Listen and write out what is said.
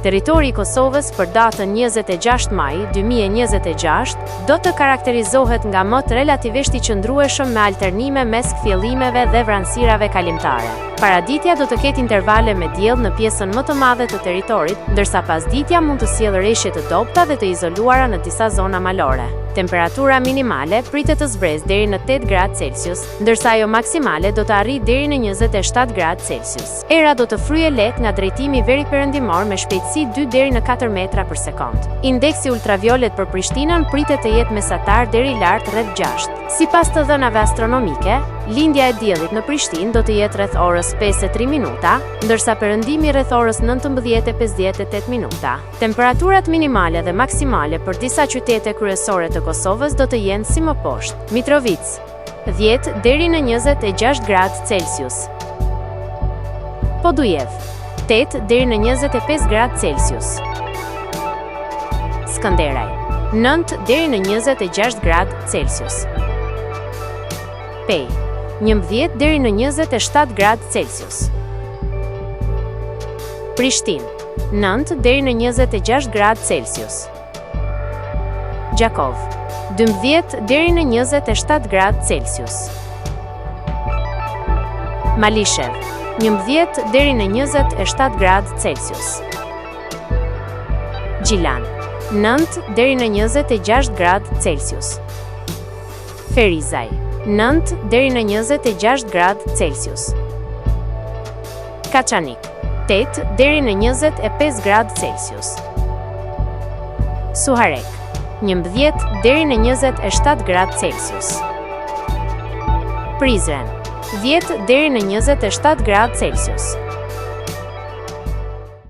Territori i Kosovës për datën 26 maj 2026 do të karakterizohet nga mot relativisht i qëndrueshëm me alternime mes kthjellimeve dhe vranësirave kalimtare. Paraditja do të ketë intervale me diell në pjesën më të madhe të territorit, ndërsa pasditja mund të sjellë rreshje të dobta dhe të izoluara në disa zona malore. Temperatura minimale pritet të zbresë deri në 8 gradë Celsius, ndërsa ajo maksimale do të arrijë deri në 27 gradë Celsius. Era do të fryejë lehtë nga drejtimi veriperëndimor me shpejtësi 2 deri në 4 metra për sekond. Indeksi ultraviolet për Prishtinën pritet të jetë mesatar deri lart rreth 6. Sipas të dhënave astronomike, lindja e diellit në Prishtinë do të jetë rreth orës 5:03 minuta, ndërsa perëndimi rreth orës 19:58 minuta. Temperaturat minimale dhe maksimale për disa qytete kryesore të Kosovës do të jenë si më poshtë: Mitrovica 10 deri në 26 gradë Celsius, Podujev 8 deri në 25 gradë Celsius, Skënderaj 9 deri në 26 gradë Celsius, Pej 11 deri në 27 gradë Celsius, Prishtinë 9 deri në 26 gradë Celsius, Gjakov 12 deri në 27 gradë Celsius, Malishev 11 deri në 27 gradë Celsius, Gjilan 9 deri në 26 gradë Celsius, Ferizaj 9 deri në 26 gradë Celsius, Kaçanik 8 deri në 25 gradë Celsius, Suharek 11 deri në 27 gradë Celsius, Prizren 10 deri në 27 gradë Celsius,